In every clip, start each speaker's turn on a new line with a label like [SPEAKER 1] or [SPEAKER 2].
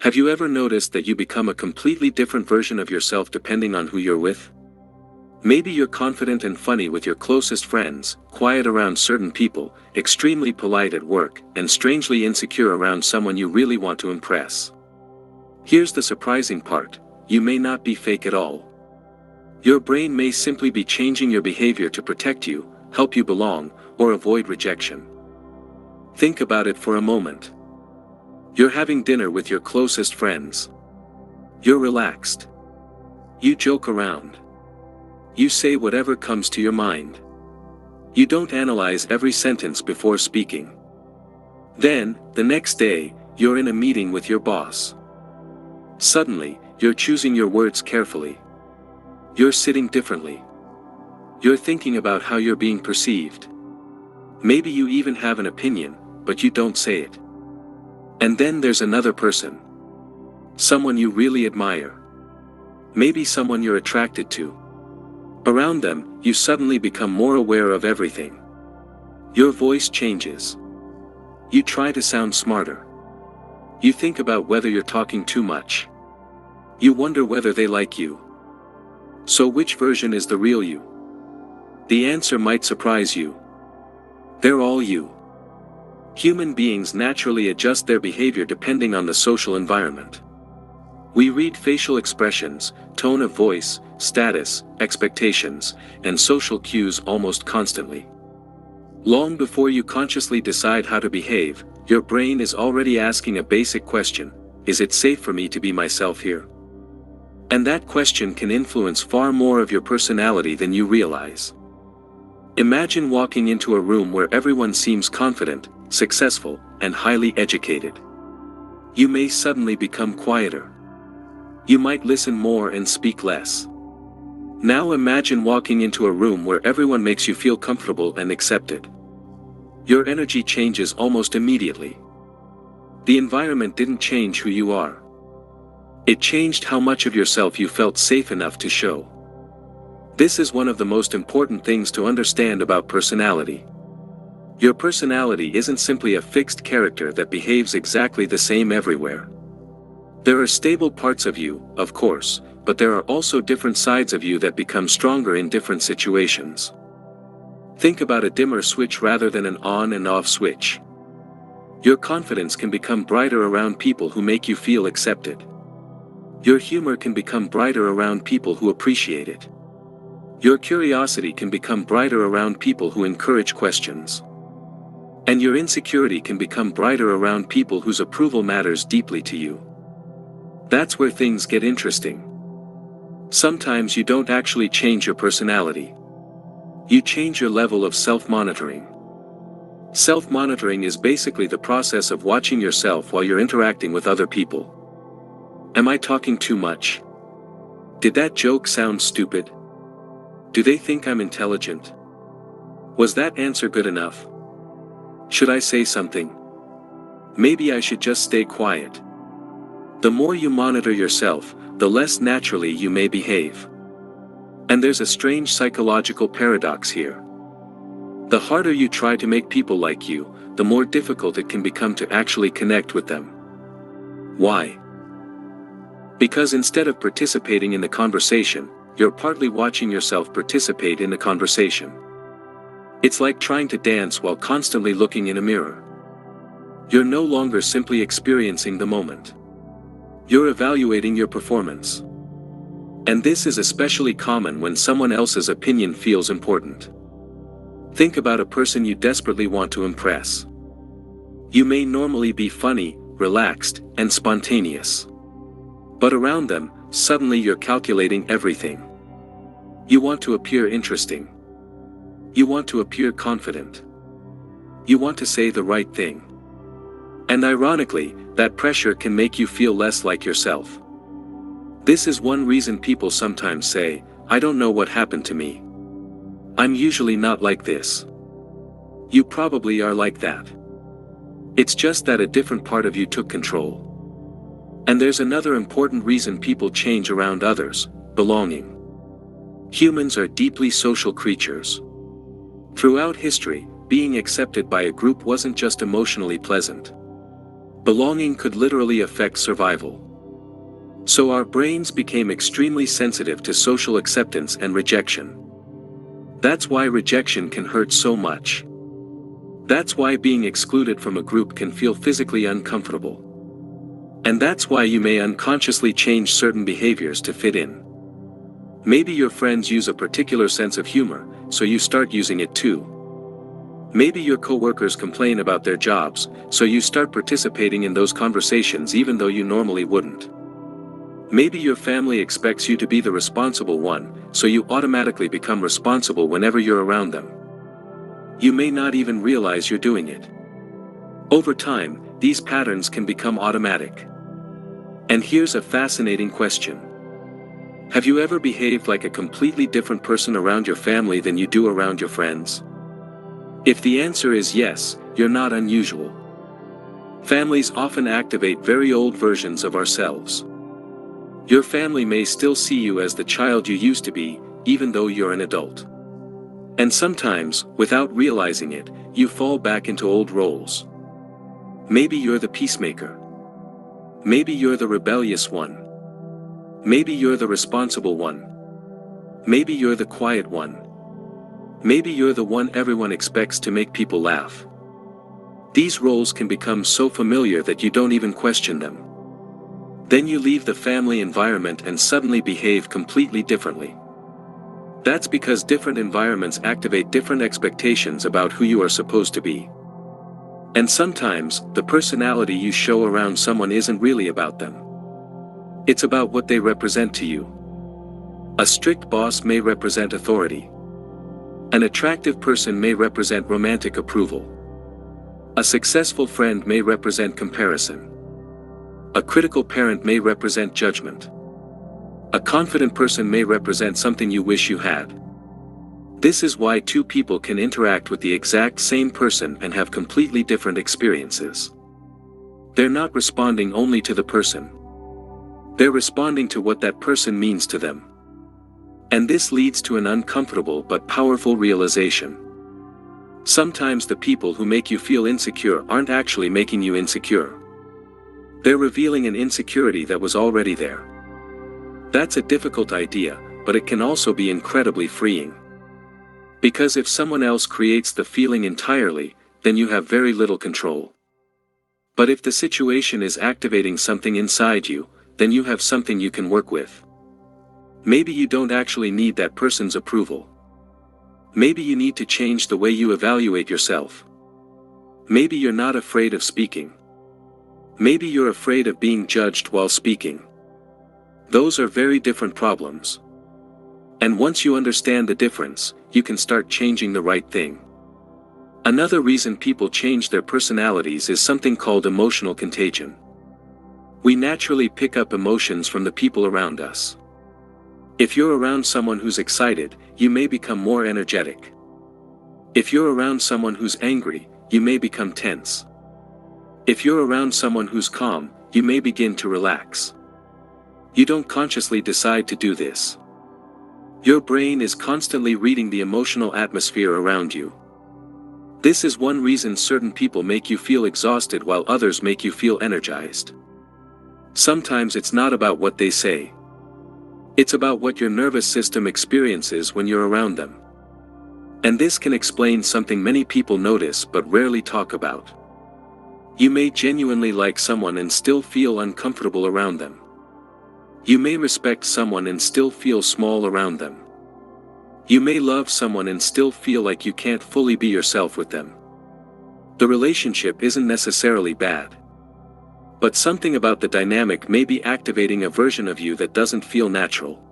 [SPEAKER 1] Have you ever noticed that you become a completely different version of yourself depending on who you're with? Maybe you're confident and funny with your closest friends, quiet around certain people, extremely polite at work, and strangely insecure around someone you really want to impress. Here's the surprising part: you may not be fake at all. Your brain may simply be changing your behavior to protect you, help you belong, or avoid rejection. Think about it for a moment. You're having dinner with your closest friends. You're relaxed. You joke around. You say whatever comes to your mind. You don't analyze every sentence before speaking. Then, the next day, you're in a meeting with your boss. Suddenly, you're choosing your words carefully. You're sitting differently. You're thinking about how you're being perceived. Maybe you even have an opinion, but you don't say it. And then there's another person. Someone you really admire. Maybe someone you're attracted to. Around them, you suddenly become more aware of everything. Your voice changes. You try to sound smarter. You think about whether you're talking too much. You wonder whether they like you. So which version is the real you? The answer might surprise you. They're all you. Human beings naturally adjust their behavior depending on the social environment. We read facial expressions, tone of voice, status, expectations, and social cues almost constantly. Long before you consciously decide how to behave, your brain is already asking a basic question: is it safe for me to be myself here? And that question can influence far more of your personality than you realize. Imagine walking into a room where everyone seems confident, successful, and highly educated. You may suddenly become quieter. You might listen more and speak less. Now imagine walking into a room where everyone makes you feel comfortable and accepted. Your energy changes almost immediately. The environment didn't change who you are. It changed how much of yourself you felt safe enough to show. This is one of the most important things to understand about personality. Your personality isn't simply a fixed character that behaves exactly the same everywhere. There are stable parts of you, of course, but there are also different sides of you that become stronger in different situations. Think about a dimmer switch rather than an on and off switch. Your confidence can become brighter around people who make you feel accepted. Your humor can become brighter around people who appreciate it. Your curiosity can become brighter around people who encourage questions. And your insecurity can become brighter around people whose approval matters deeply to you. That's where things get interesting. Sometimes you don't actually change your personality. You change your level of self-monitoring. Self-monitoring is basically the process of watching yourself while you're interacting with other people. Am I talking too much? Did that joke sound stupid? Do they think I'm intelligent? Was that answer good enough? Should I say something? Maybe I should just stay quiet. The more you monitor yourself, the less naturally you may behave. And there's a strange psychological paradox here. The harder you try to make people like you, the more difficult it can become to actually connect with them. Why? Because instead of participating in the conversation, you're partly watching yourself participate in the conversation. It's like trying to dance while constantly looking in a mirror. You're no longer simply experiencing the moment. You're evaluating your performance. And this is especially common when someone else's opinion feels important. Think about a person you desperately want to impress. You may normally be funny, relaxed, and spontaneous. But around them, suddenly you're calculating everything. You want to appear interesting. You want to appear confident. You want to say the right thing. And ironically, that pressure can make you feel less like yourself. This is one reason people sometimes say, "I don't know what happened to me. I'm usually not like this." You probably are like that. It's just that a different part of you took control. And there's another important reason people change around others: belonging. Humans are deeply social creatures. Throughout history, being accepted by a group wasn't just emotionally pleasant. Belonging could literally affect survival. So our brains became extremely sensitive to social acceptance and rejection. That's why rejection can hurt so much. That's why being excluded from a group can feel physically uncomfortable. And that's why you may unconsciously change certain behaviors to fit in. Maybe your friends use a particular sense of humor, so you start using it too. Maybe your coworkers complain about their jobs, so you start participating in those conversations even though you normally wouldn't. Maybe your family expects you to be the responsible one, so you automatically become responsible whenever you're around them. You may not even realize you're doing it. Over time, these patterns can become automatic. And here's a fascinating question. Have you ever behaved like a completely different person around your family than you do around your friends? If the answer is yes, you're not unusual. Families often activate very old versions of ourselves. Your family may still see you as the child you used to be, even though you're an adult. And sometimes, without realizing it, you fall back into old roles. Maybe you're the peacemaker. Maybe you're the rebellious one. Maybe you're the responsible one. Maybe you're the quiet one. Maybe you're the one everyone expects to make people laugh. These roles can become so familiar that you don't even question them. Then you leave the family environment and suddenly behave completely differently. That's because different environments activate different expectations about who you are supposed to be. And sometimes, the personality you show around someone isn't really about them. It's about what they represent to you. A strict boss may represent authority. An attractive person may represent romantic approval. A successful friend may represent comparison. A critical parent may represent judgment. A confident person may represent something you wish you had. This is why two people can interact with the exact same person and have completely different experiences. They're not responding only to the person. They're responding to what that person means to them. And this leads to an uncomfortable but powerful realization. Sometimes the people who make you feel insecure aren't actually making you insecure. They're revealing an insecurity that was already there. That's a difficult idea, but it can also be incredibly freeing. Because if someone else creates the feeling entirely, then you have very little control. But if the situation is activating something inside you, then you have something you can work with. Maybe you don't actually need that person's approval. Maybe you need to change the way you evaluate yourself. Maybe you're not afraid of speaking. Maybe you're afraid of being judged while speaking. Those are very different problems. And once you understand the difference, you can start changing the right thing. Another reason people change their personalities is something called emotional contagion. We naturally pick up emotions from the people around us. If you're around someone who's excited, you may become more energetic. If you're around someone who's angry, you may become tense. If you're around someone who's calm, you may begin to relax. You don't consciously decide to do this. Your brain is constantly reading the emotional atmosphere around you. This is one reason certain people make you feel exhausted while others make you feel energized. Sometimes it's not about what they say. It's about what your nervous system experiences when you're around them. And this can explain something many people notice but rarely talk about. You may genuinely like someone and still feel uncomfortable around them. You may respect someone and still feel small around them. You may love someone and still feel like you can't fully be yourself with them. The relationship isn't necessarily bad. But something about the dynamic may be activating a version of you that doesn't feel natural.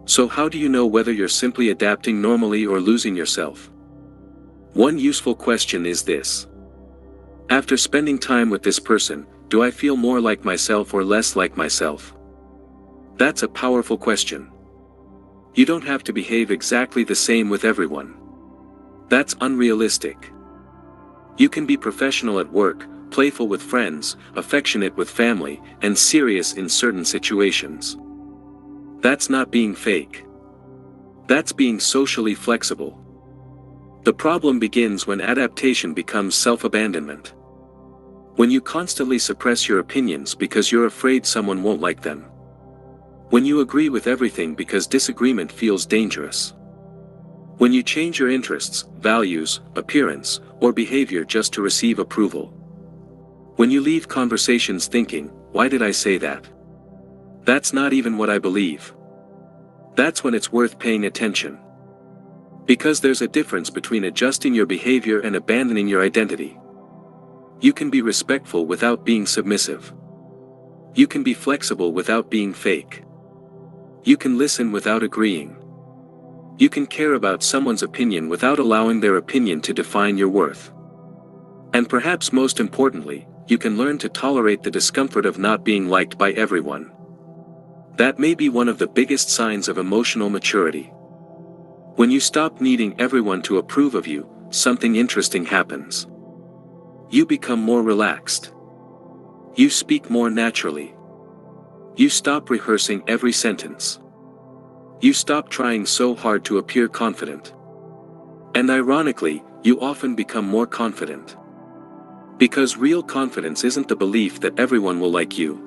[SPEAKER 1] So how do you know whether you're simply adapting normally or losing yourself? One useful question is this. After spending time with this person, do I feel more like myself or less like myself? That's a powerful question. You don't have to behave exactly the same with everyone. That's unrealistic. You can be professional at work, playful with friends, affectionate with family, and serious in certain situations. That's not being fake. That's being socially flexible. The problem begins when adaptation becomes self-abandonment. When you constantly suppress your opinions because you're afraid someone won't like them. When you agree with everything because disagreement feels dangerous. When you change your interests, values, appearance, or behavior just to receive approval. When you leave conversations thinking, "Why did I say that? That's not even what I believe." That's when it's worth paying attention. Because there's a difference between adjusting your behavior and abandoning your identity. You can be respectful without being submissive. You can be flexible without being fake. You can listen without agreeing. You can care about someone's opinion without allowing their opinion to define your worth. And perhaps most importantly, you can learn to tolerate the discomfort of not being liked by everyone. That may be one of the biggest signs of emotional maturity. When you stop needing everyone to approve of you, something interesting happens. You become more relaxed. You speak more naturally. You stop rehearsing every sentence. You stop trying so hard to appear confident. And ironically, you often become more confident. Because real confidence isn't the belief that everyone will like you.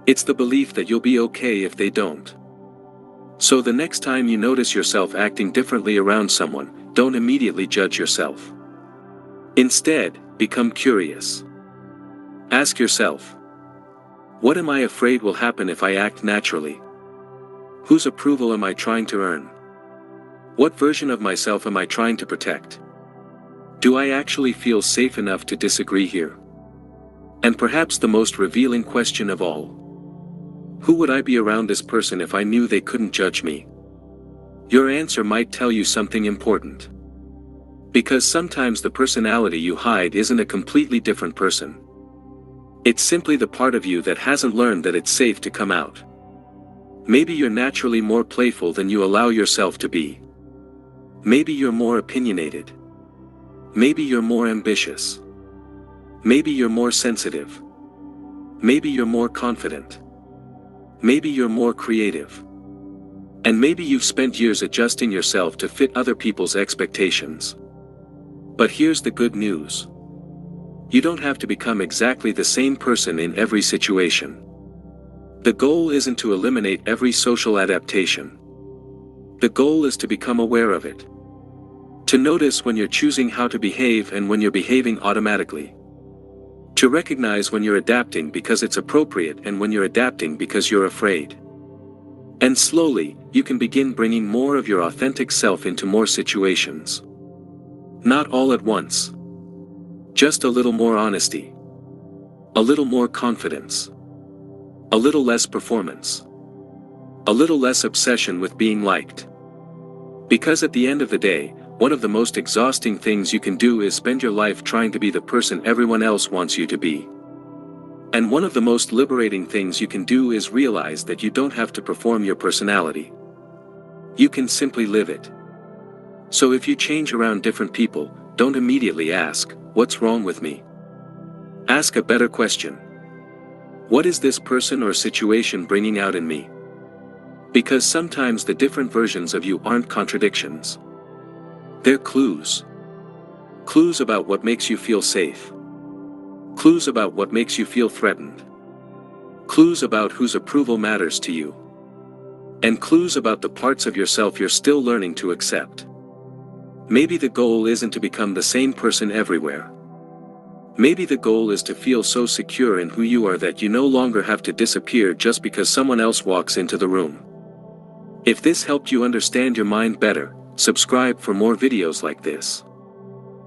[SPEAKER 1] It's the belief that you'll be okay if they don't. So the next time you notice yourself acting differently around someone, don't immediately judge yourself. Instead, become curious. Ask yourself, what am I afraid will happen if I act naturally? Whose approval am I trying to earn? What version of myself am I trying to protect? Do I actually feel safe enough to disagree here? And perhaps the most revealing question of all. Who would I be around this person if I knew they couldn't judge me? Your answer might tell you something important. Because sometimes the personality you hide isn't a completely different person. It's simply the part of you that hasn't learned that it's safe to come out. Maybe you're naturally more playful than you allow yourself to be. Maybe you're more opinionated. Maybe you're more ambitious. Maybe you're more sensitive. Maybe you're more confident. Maybe you're more creative. And maybe you've spent years adjusting yourself to fit other people's expectations. But here's the good news. You don't have to become exactly the same person in every situation. The goal isn't to eliminate every social adaptation. The goal is to become aware of it. To notice when you're choosing how to behave and when you're behaving automatically. To recognize when you're adapting because it's appropriate and when you're adapting because you're afraid. And slowly, you can begin bringing more of your authentic self into more situations. Not all at once. Just a little more honesty. A little more confidence. A little less performance. A little less obsession with being liked. Because at the end of the day, one of the most exhausting things you can do is spend your life trying to be the person everyone else wants you to be. And one of the most liberating things you can do is realize that you don't have to perform your personality. You can simply live it. So if you change around different people, don't immediately ask, "What's wrong with me?" Ask a better question. What is this person or situation bringing out in me? Because sometimes the different versions of you aren't contradictions. They're clues. Clues about what makes you feel safe. Clues about what makes you feel threatened. Clues about whose approval matters to you. And clues about the parts of yourself you're still learning to accept. Maybe the goal isn't to become the same person everywhere. Maybe the goal is to feel so secure in who you are that you no longer have to disappear just because someone else walks into the room. If this helped you understand your mind better, subscribe for more videos like this.